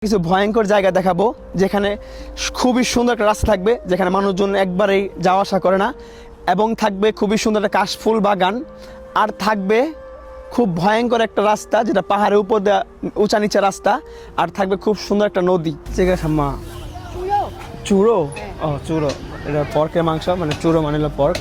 কিছু ভয়ঙ্কর জায়গা দেখাবো যেখানে খুবই সুন্দর একটা রাস্তা থাকবে, যেখানে মানুষজন একবারেই যাওয়া আসা করে না, এবং থাকবে খুবই সুন্দর একটা কাশফুল বাগান, আর থাকবে খুব ভয়ঙ্কর একটা রাস্তা যেটা পাহাড়ের উপর দেওয়া উঁচা নিচে রাস্তা, আর থাকবে খুব সুন্দর একটা নদী। মা চুড়ো, ও চুড়ো, এটা পর্কের মাংস, মানে চুড়ো মানে হলো পর্ক।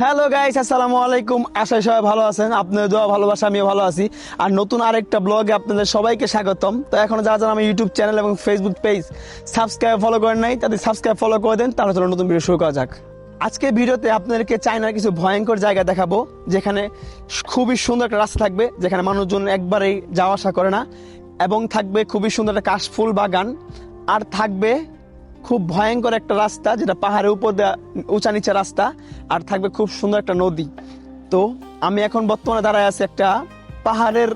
হ্যালো গাইস, আসসালামু আলাইকুম। আশা করি সবাই ভালো আছেন, আপনাদের দোয়া ভালোবাসা আমিও ভালো আছি। আর নতুন আরেকটা ব্লগে আপনাদের সবাইকে স্বাগতম। তো এখন যারা আমার ইউটিউব চ্যানেল এবং ফেসবুক পেজ সাবস্ক্রাইব ফলো করেন নাই, তাদের সাবস্ক্রাইব ফলো করে দেন, তাহলে চলো নতুন ভিডিও শুরু করা যাক। আজকে ভিডিওতে আপনাদেরকে চায়নার কিছু ভয়ঙ্কর জায়গা দেখাবো, যেখানে খুবই সুন্দর একটা রাস্তা থাকবে, যেখানে মানুষজন একবারেই যাওয়া আসা করে না, এবং থাকবে খুবই সুন্দর একটা কাশফুল বাগান, আর থাকবে খুব ভয়ঙ্কর একটা রাস্তা যেটা পাহাড়ের উপর দেওয়া উঁচা নিচে রাস্তা, আর থাকবে খুব সুন্দর একটা নদী। তো আমি এখন বর্তমানে দাঁড়ায় আছি একটা পাহাড়ের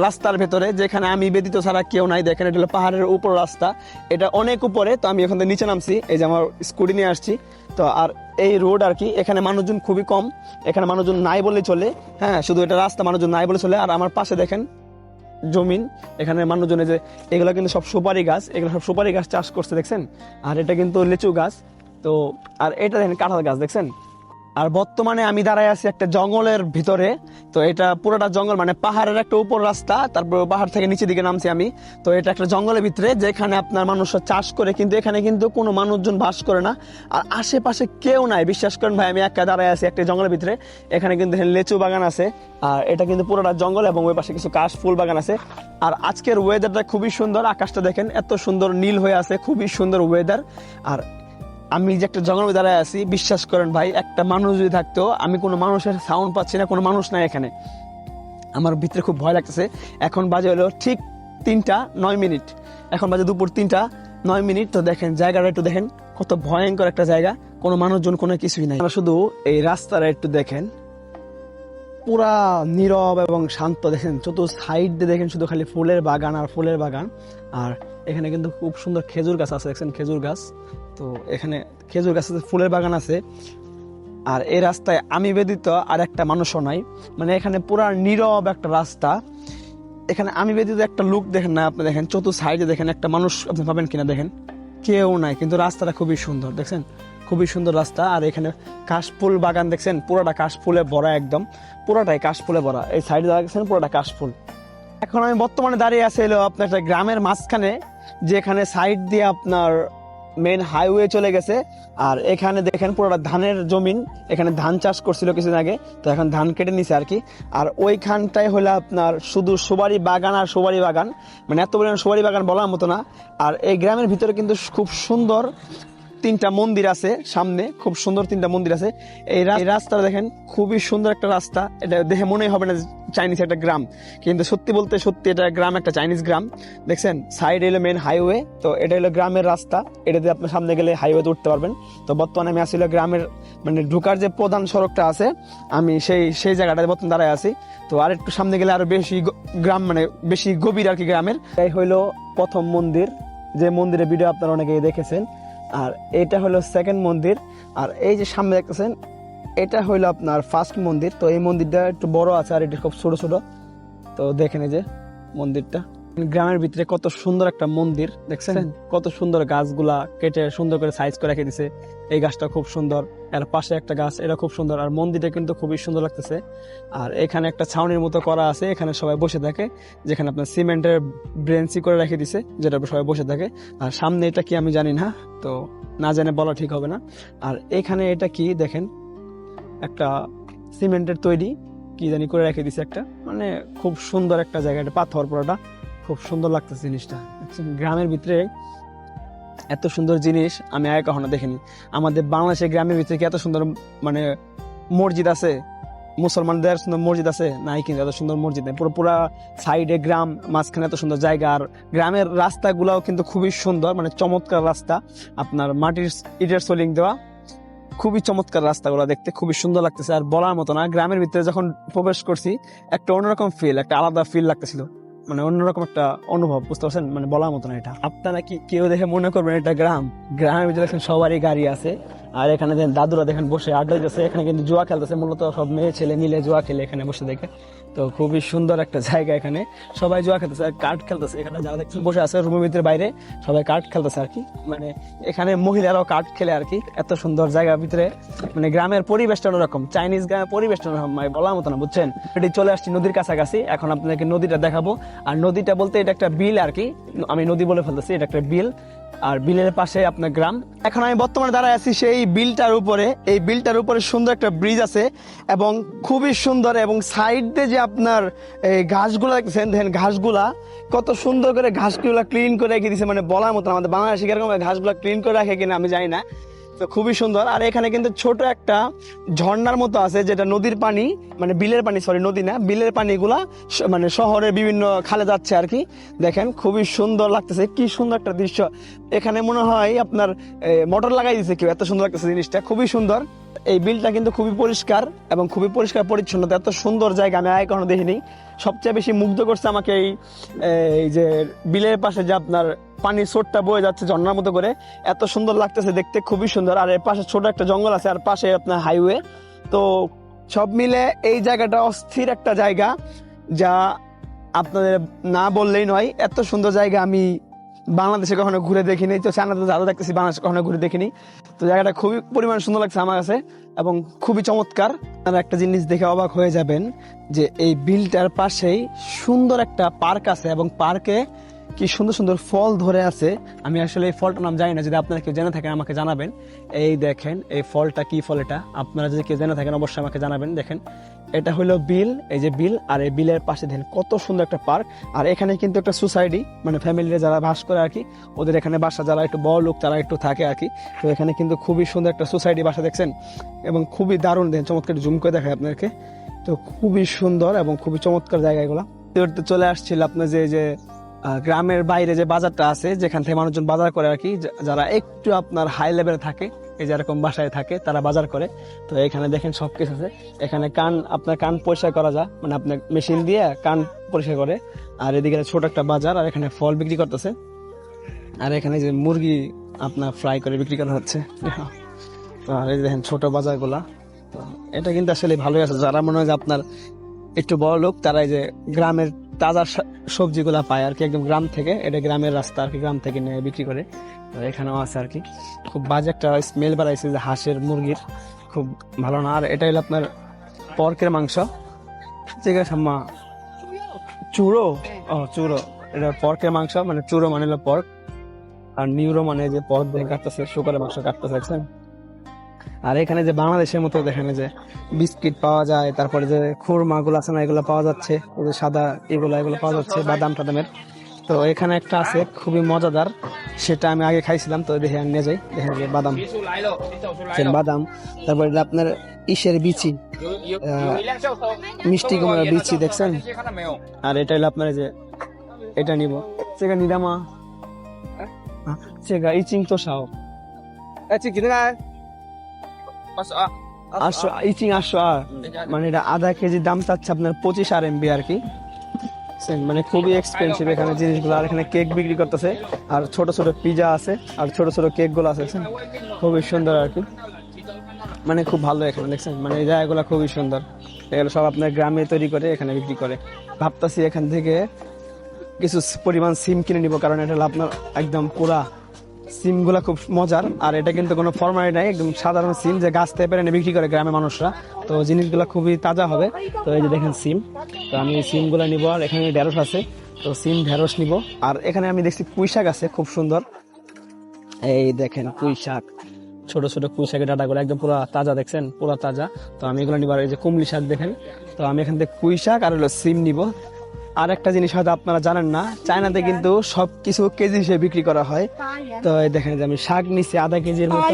রাস্তার ভেতরে, যেখানে আমি ব্যতীত ছাড়া কেউ নাই। দেখেন, এটা হলো পাহাড়ের উপর রাস্তা, এটা অনেক উপরে। তো আমি এখান থেকে নিচে নামছি, এই যে আমার স্কুটি নিয়ে আসছি। তো আর এই রোড আর কি, এখানে মানুষজন খুবই কম, এখানে মানুষজন নাই বলে চলে। হ্যাঁ, শুধু এটা রাস্তা, মানুষজন নাই বলে চলে। আর আমার পাশে দেখেন জমিন, এখানে মানুষজনে যে এগুলো কিন্তু সব সুপারি গাছ, এগুলো সব সুপারি গাছ চাষ করছে দেখছেন। আর এটা কিন্তু লিচু গাছ। তো আর এটা দেখেন কাঁঠাল গাছ দেখছেন। আর বর্তমানে আমি দাঁড়ায় আছি একটা জঙ্গলের ভিতরে। তো এটা পুরোটা জঙ্গল, মানে পাহাড়ের একটা উপর রাস্তা, তারপর পাহাড় থেকে নিচের দিকে নামছি আমি। তো এটা একটা জঙ্গলের ভিতরে, যেখানে আপনার মানুষরা চাষ করে, কিন্তু এখানে কিন্তু কোনো মানুষজন বাস করে না, আর আশেপাশে কেউ নাই। বিশ্বাস করেন ভাই, আমি একা দাঁড়ায় আছি একটা জঙ্গলের ভিতরে। এখানে কিন্তু লেচু বাগান আছে, আর এটা কিন্তু পুরোটা জঙ্গল, এবং ওই পাশে কিছু কাশ ফুল বাগান আছে। আর আজকের ওয়েদারটা খুবই সুন্দর, আকাশটা দেখেন এত সুন্দর নীল হয়ে আছে, খুবই সুন্দর ওয়েদার। আর আমি যে একটা জঙ্গলের দাঁড়ায় আছি, বিশ্বাস করেন ভাই, একটা মানুষ যদি থাকতো, আমি কোনো মানুষের সাউন্ড পাচ্ছি না, কোনো মানুষ নাই এখানে। আমার ভিতরে খুব ভয় লাগতেছে। এখন বাজে হলো ঠিক 3:09, এখন বাজে দুপুর 3:09। তো দেখেন জায়গাটা একটু দেখেন, কত ভয়ঙ্কর একটা জায়গা, কোনো মানুষজন কোনো কিছুই নাই। শুধু এই রাস্তাটা একটু দেখেন, পুরা নীরব এবং শান্ত। দেখেন চতুর্থ সাইড দিয়ে দেখেন শুধু খালি ফুলের বাগান আর ফুলের বাগান। আর এখানে কিন্তু খুব সুন্দর খেজুর গাছ আছে দেখছেন, খেজুর গাছ। তো এখানে খেজুর গাছ আছে, ফুলের বাগান আছে। আর এই রাস্তায় আমি ব্যতীত আর একটা মানুষও নাই, মানে এখানে পুরা নীরব একটা রাস্তা। এখানে আমি ব্যতীত একটা লোক দেখেন না আপনি, দেখেন চতুর্থ সাইডে দেখেন একটা মানুষ আপনি পাবেন কিনা, দেখেন কেউ নাই, কিন্তু রাস্তাটা খুবই সুন্দর দেখছেন, খুবই সুন্দর রাস্তা। আর এখানে কাশফুল বাগান দেখছেন, পুরোটা কাশফুলে ভরা, একদম পুরোটাই কাশফুলে ভরা। এই সাইডে দেখছেন পুরোটা কাশফুল। এখন আমি বর্তমানে দাঁড়িয়ে আছি হলো আপনার একটা গ্রামের মাঝখানে, যেখানে সাইড দিয়ে আপনার মেন হাইওয়ে চলে গেছে। আর এখানে দেখেন পুরোটা ধানের জমিন, এখানে ধান চাষ করছিল কিছুদিন আগে, তো এখন ধান কেটে নিছে আর কি। আর ওইখানটাই হলো আপনার শুধু সুপারি বাগান আর সুপারি বাগান, মানে এত পরিমাণ সুপারি বাগান বলার মতো না। আর এই গ্রামের ভিতরে কিন্তু খুব সুন্দর 3টা মন্দির আছে, সামনে খুব সুন্দর 3টা মন্দির আছে। এই রাস্তাটা দেখেন, খুবই সুন্দর একটা রাস্তা। এটা দেখে মনেই হবে না চাইনিজ একটা গ্রাম, কিন্তু সত্যি বলতে সত্যি এটা গ্রাম, একটা চাইনিজ গ্রাম। দেখছেন সাইড এলো মেন হাইওয়ে, তো এটা হলো গ্রামের রাস্তা, এটাতে আপনার সামনে গেলে হাইওয়েতে উঠতে পারবেন। তো বর্তমানে আমি আসলে গ্রামের, মানে ঢোকার যে প্রধান সড়কটা আছে, আমি সেই জায়গাটাতে বর্তমানে দাঁড়ায় আছি। তো আর একটু সামনে গেলে আরো বেশি গ্রাম, মানে বেশি গভীর আর কি গ্রামের। এই হইলো প্রথম মন্দির, যে মন্দিরের ভিডিও আপনারা অনেকেই দেখেছেন। আর এটা হলো সেকেন্ড মন্দির। আর এই যে সামনে দেখতেছেন, এটা হইলো আপনার ফার্স্ট মন্দির। তো এই মন্দিরটা একটু বড় আছে, আর এটা খুব ছোট ছোট। তো দেখেন এই যে মন্দিরটা, গ্রামের ভিতরে কত সুন্দর একটা মন্দির দেখছেন, কত সুন্দর গাছগুলা কেটে সুন্দর করে সাইজ করে রেখে দিছে। এই গাছটা খুব সুন্দর, এর পাশে একটা গাছ, এটা খুব সুন্দর। আর মন্দিরটা কিন্তু খুবই সুন্দর লাগতেছে। আর এখানে একটা ছাউনির মতো করা আছে, এখানে সবাই বসে থাকে, যেখানে আপনার সিমেন্টের ব্রেঞ্চি করে রেখে দিছে, যেটা সবাই বসে থাকে। আর সামনে এটা কি আমি জানি না, তো না জানে বলা ঠিক হবে না। আর এখানে এটা কি দেখেন, একটা সিমেন্টের তৈরি কি জানি করে রেখে দিছে একটা, মানে খুব সুন্দর একটা জায়গা, এটা পাথর পুরোটা, খুব সুন্দর লাগতেছে জিনিসটা। গ্রামের ভিতরে এত সুন্দর জিনিস আমি আগে কখনো দেখিনি। আমাদের বাংলাদেশের গ্রামের ভিতরে কি এত সুন্দর মানে মসজিদ আছে, মুসলমানদের সুন্দর মসজিদ আছে নাই? কিন্তু এত সুন্দর মসজিদ নেই। পুরো সাইডে গ্রাম, মাঝখানে এত সুন্দর জায়গা। আর গ্রামের রাস্তাগুলাও কিন্তু খুবই সুন্দর, মানে চমৎকার রাস্তা, আপনার মাটির ইটের সোলিং দেওয়া, খুবই চমৎকার রাস্তাগুলো দেখতে খুবই সুন্দর লাগতেছে। আর বলার মতো না, গ্রামের ভিতরে যখন প্রবেশ করছি একটা অন্যরকম ফিল, একটা আলাদা ফিল লাগতেছিল, মানে অন্যরকম একটা অনুভব, বুঝতে পারছেন, মানে বলার মতো না। এটা আপনারা কি কেউ দেখে মনে করবেন এটা গ্রাম? গ্রামের ভিতরে দেখেন সবারই গাড়ি আছে, আর এখানে দেখেন দাদুরা দেখেন বসে আড্ডা দিতেছে, এখানে কিন্তু জুয়া খেলতেছে, মূলত সব মেয়ে ছেলে মিলে জুয়া খেলে এখানে বসে দেখে। তো খুবই সুন্দর একটা জায়গা, এখানে সবাই জুয়া খেলতেছে আর কার্ড খেলতেছে। এখানে যারা দেখছেন বসে আছে রুমের ভিতরে বাইরে সবাই কার্ড খেলতেছে আর কি, মানে এখানে মহিলারাও কার্ড খেলে আর কি। এত সুন্দর জায়গার ভিতরে, মানে গ্রামের পরিবেশটা অন্যরকম, চাইনিজ গ্রামের পরিবেশটা অন্যরকম, মানে বলার মতো না, বুঝছেন। এটি চলে আসছি নদীর কাছাকাছি, এখন আপনাদেরকে নদীটা দেখাবো। আর নদীটা বলতে এটা একটা বিল আর কি, আমি নদী বলে ফেলতেছি, এটা একটা বিল। আর বিলের পাশে আপনার গ্রাম। এখন আমি বর্তমানে দাঁড়ায় আছি সেই বিলটার উপরে। এই বিলটার উপরে সুন্দর একটা ব্রিজ আছে এবং খুবই সুন্দর, এবং সাইডে যে আপনার এই ঘাসগুলা দেখছেন, দেখেন ঘাসগুলা কত সুন্দর করে ঘাসগুলা ক্লিন করে রেখে দিয়েছে, মানে বলার মতো না। আমাদের বাংলাদেশে কিরকম ঘাসগুলা ক্লিন করে রাখে কিনা আমি জানি না, তো খুবই সুন্দর। আর এখানে কিন্তু ছোট একটা ঝর্ণার মতো আছে, যেটা নদীর পানি, মানে বিলের পানি, সরি নদী না, বিলের পানিগুলা মানে শহরের বিভিন্ন খালে যাচ্ছে আর কি। দেখেন খুবই সুন্দর লাগতেছে, কি সুন্দর একটা দৃশ্য। এখানে মনে হয় আপনার মোটর লাগাই দিয়েছে কেউ, এত সুন্দর লাগতেছে জিনিসটা, খুবই সুন্দর। এই বিলটা কিন্তু খুবই পরিষ্কার এবং খুবই পরিষ্কার পরিচ্ছন্নতা, এত সুন্দর জায়গা আমি আগে কখনো দেখিনি। সবচেয়ে বেশি মুগ্ধ করছে আমাকে এই যে বিলের পাশে যে আপনার পানির স্রোতটা বয়ে যাচ্ছে ঝর্ণার মতো করে, এত সুন্দর লাগতেছে দেখতে, খুবই সুন্দর। আর এর পাশে ছোট একটা জঙ্গল আছে, আর পাশে আপনার হাইওয়ে। তো সব মিলে এই জায়গাটা অস্থির একটা জায়গা, যা আপনাদের না বললেই নয়। এত সুন্দর জায়গা আমি বাংলাদেশে কখনো ঘুরে দেখিনি, তো চায়নাতে যারা দেখতেছি বাংলাদেশে কখনো ঘুরে দেখিনি। তো জায়গাটা খুবই পরিমাণ সুন্দর লাগছে আমার কাছে এবং খুবই চমৎকার। আপনারা একটা জিনিস দেখে অবাক হয়ে যাবেন যে এই বিলটার পাশেই সুন্দর একটা পার্ক আছে, এবং পার্কে কি সুন্দর সুন্দর ফল ধরে আছে। আমি আসলে এই ফলটার নাম জানি না, যদি আপনারা কেউ জেনে থাকেন আমাকে জানাবেন। এই দেখেন এই ফলটা কি ফল, এটা আপনারা যদি কেউ জেনে থাকেন অবশ্যই আমাকে জানাবেন। দেখেন এটা হলো বিল, এই যে বিল, আর এই বিলের পাশে দেখেন কত সুন্দর একটা পার্ক। আর এখানে কিন্তু একটা সোসাইটি, মানে ফ্যামিলিরা যারা বাস করে আর কি, ওদের এখানে বাসা, যারা একটু বড় লোক তারা একটু থাকে আর কি। তো এখানে কিন্তু খুবই সুন্দর একটা সোসাইটি বাসা দেখছেন, এবং খুবই দারুণ, দেখেন চমৎকার, জুম করে দেখায় আপনাদেরকে। তো খুবই সুন্দর এবং খুবই চমৎকার জায়গা এগুলো। চলে আসছিল আপনার যে গ্রামের বাইরে যে বাজারটা আছে, যেখান থেকে মানুষজন বাজার করে আর কি, যারা একটু আপনার হাই লেভেলে থাকে, এই যেরকম বাসায় থাকে তারা বাজার করে। তো এখানে দেখেন সবকিছু আছে। এখানে আপনার কান পরিষ্কার করা যায়, মানে আপনার মেশিন দিয়ে কান পরিষ্কার করে। আর এদিকে ছোট একটা বাজার, আর এখানে ফল বিক্রি করতেছে। আর এখানে যে মুরগি আপনার ফ্রাই করে বিক্রি করা হচ্ছে। আর এই দেখেন ছোট বাজারগুলা। তো এটা কিন্তু আসলে ভালোই আছে, যারা মনে হয় যে আপনার একটু বড় লোক, তারা এই যে গ্রামের তাজা সবজিগুলা পায় আর কি, একদম গ্রাম থেকে। এটা গ্রামের রাস্তা আর কি, গ্রাম থেকে নিয়ে বিক্রি করে। তো এখানেও আছে আর কি। খুব বাজে একটা স্মেল বাড়াইছে যে হাঁসের, মুরগির, খুব ভালো না। আর এটা হলো আপনার পর্কের মাংস, চুড়ো, চুড়ো, এটা পর্কের মাংস, মানে চুড়ো মানে হলো পর্ক, আর নিউরো মানে যে পর্ক দিয়ে কাটতেছে, শুকরের মাংস কাটতেছে, দেখছেন। আর এখানে যে বাংলাদেশের মতো দেখেন যে বিস্কিট পাওয়া যায়, তারপরে যে খুরমা গুলো আছে না, এগুলো পাওয়া যাচ্ছে, এই যে সাদা এগুলো পাওয়া যাচ্ছে, বাদাম টাদামের। তো এখানে একটা আছে খুবই মজাদার, সেটা আমি আগে খাইছিলাম, তো দেখে নিয়ে যাই। দেখেন যে বাদাম, বাদাম, তারপরে আপনার ইসের বিচি, মিষ্টি কুমড়ার বিচি, দেখছেন। আর এটা হলো আপনার যে এটা নিব, চেগা নিদামা, চেগা ইচিং তো সাও, মানে এটা আধা কেজি দাম চাচ্ছে আপনার 25 RMB আর কি, মানে খুবই এক্সপেন্সিভ এখানে জিনিসগুলো। আর এখানে কেক বিক্রি করতেছে, আর ছোট ছোট পিজা আছে, আর ছোট ছোট কেক গুলো আছে, খুবই সুন্দর আর কি, মানে খুব ভালো এখানে, দেখছেন। মানে এই জায়গাগুলো খুবই সুন্দর, এগুলো সব আপনার গ্রামে তৈরি করে এখানে বিক্রি করে। ভাবতেছি এখান থেকে কিছু পরিমাণ সিম কিনে নিব, কারণ এটা হলো আপনার একদম পুরা সিম গুলা খুব মজার। আর এটা কিন্তু কোনো ফরমালিটি নাই, একদম সাধারণ সিম, যে গাছ থেকে পেরে বিক্রি করে গ্রামের মানুষরা। তো জিনিসগুলো খুবই তাজা হবে। তো এই যে দেখেন সিম, তো আমি সিম গুলা নিবো। আর এখানে ঢেঁড়স আছে, তো সিম ঢেঁড়স নিব। আর এখানে আমি দেখছি পুঁই শাক আছে খুব সুন্দর, এই দেখেন পুঁই শাক, ছোট ছোট পুঁই শাকের ডাটাগুলো একদম পুরো তাজা, দেখছেন পুরো তাজা। তো আমি এগুলো নিব। আর এই যে কুমলি শাক দেখেন। তো আমি এখান থেকে পুঁই শাক আর হলো সিম নিব। আর একটা জিনিস হয়তো আপনারা জানেন না, চায়নাতে কিন্তু সবকিছু কেজি হিসেবে বিক্রি করা হয়। তো দেখেন যে আমি শাক নিছি আধা কেজির মতো।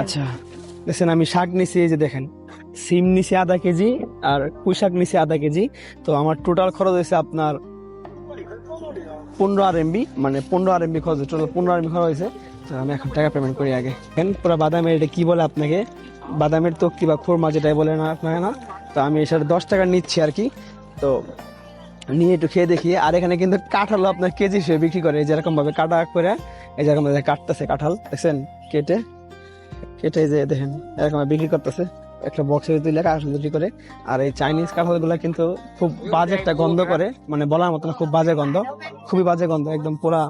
আচ্ছা দেখছেন, আমি শাক নিছি, এই যে দেখেন সিম নিছি আধা কেজি, আর পুঁই শাক নিছি আধা কেজি। তো আমার টোটাল খরচ হয়েছে আপনার 15 RMB, মানে 15 RMB খরচ, টোটাল 15 RMB খরচ হয়েছে। তো আমি এখন টাকা পেমেন্ট করি আগে। পুরো বাদামের, এটা কি বলে আপনাকে, বাদামের তো কিবা খুরমা যেটাই বলে না আপনাকে না। তো আমি এসব 10 টাকা নিচ্ছি আর কি। তো নিয়ে একটু খেয়ে দেখি। আর এখানে কিন্তু কাঁঠাল আপনার কেজি হিসেবে বিক্রি করে, যেরকম ভাবে কাটা করে, এই যেরকম ভাবে কাটতেছে কাঁঠাল, দেখছেন কেটে। কেটে যে দেখেন এরকম বিক্রি করতেছে একটা বক্সে তুলে কাগজ বিক্রি করে। আর এই চাইনিজ কাঁঠালগুলো কিন্তু খুব বাজে একটা গন্ধ করে, মানে বলার মতো না, খুব বাজে গন্ধ, খুবই বাজে গন্ধ, একদম পুরা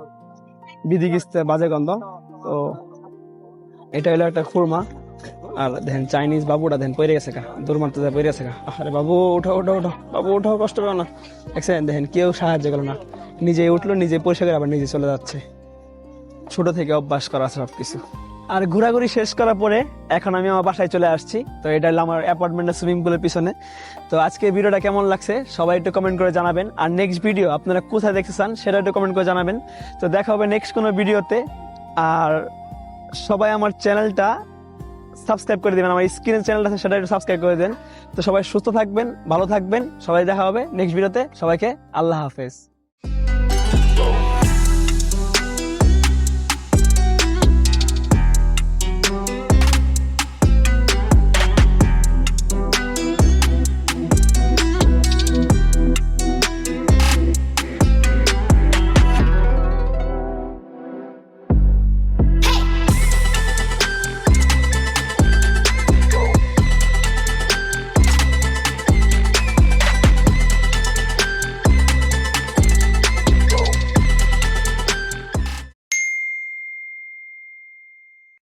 বিধিগিস্তে বাজে গন্ধ। তো এটা হলো একটা খুরমা। আর দেখেন চাইনিজ বাবুটা দেখেন পড়ে গেছে কা, দৌড় মারতে যায় পড়ে গেছে কা। আরে বাবু উঠো উঠো উঠো, বাবু উঠো, কষ্ট পেও না। দেখছেন দেখেন কেউ সাহায্য করলো না, নিজে উঠলো, নিজে পয়সা করে আবার নিজে চলে যাচ্ছে। ছোট থেকে অভ্যাস করা সবকিছু। আর ঘোরাঘুরি শেষ করার পরে এখন আমি আমার বাসায় চলে আসছি। তো এটা হলো আমার অ্যাপার্টমেন্টের সুইমিং পুলের পিছনে। তো আজকে ভিডিওটা কেমন লাগছে সবাই একটু কমেন্ট করে জানাবেন। আর নেক্সট ভিডিও আপনারা কোথায় দেখতে চান সেটা একটু কমেন্ট করে জানাবেন। তো দেখা হবে নেক্সট কোনো ভিডিওতে। আর সবাই আমার চ্যানেলটা সাবস্ক্রাইব করে দিবেন, আমার স্ক্রিনের চ্যানেলটা আছে সেটা একটু সাবস্ক্রাইব করে দেন। তো সবাই সুস্থ থাকবেন, ভালো থাকবেন, সবাই দেখা হবে নেক্সট ভিডিওতে। সবাইকে আল্লাহ হাফেজ।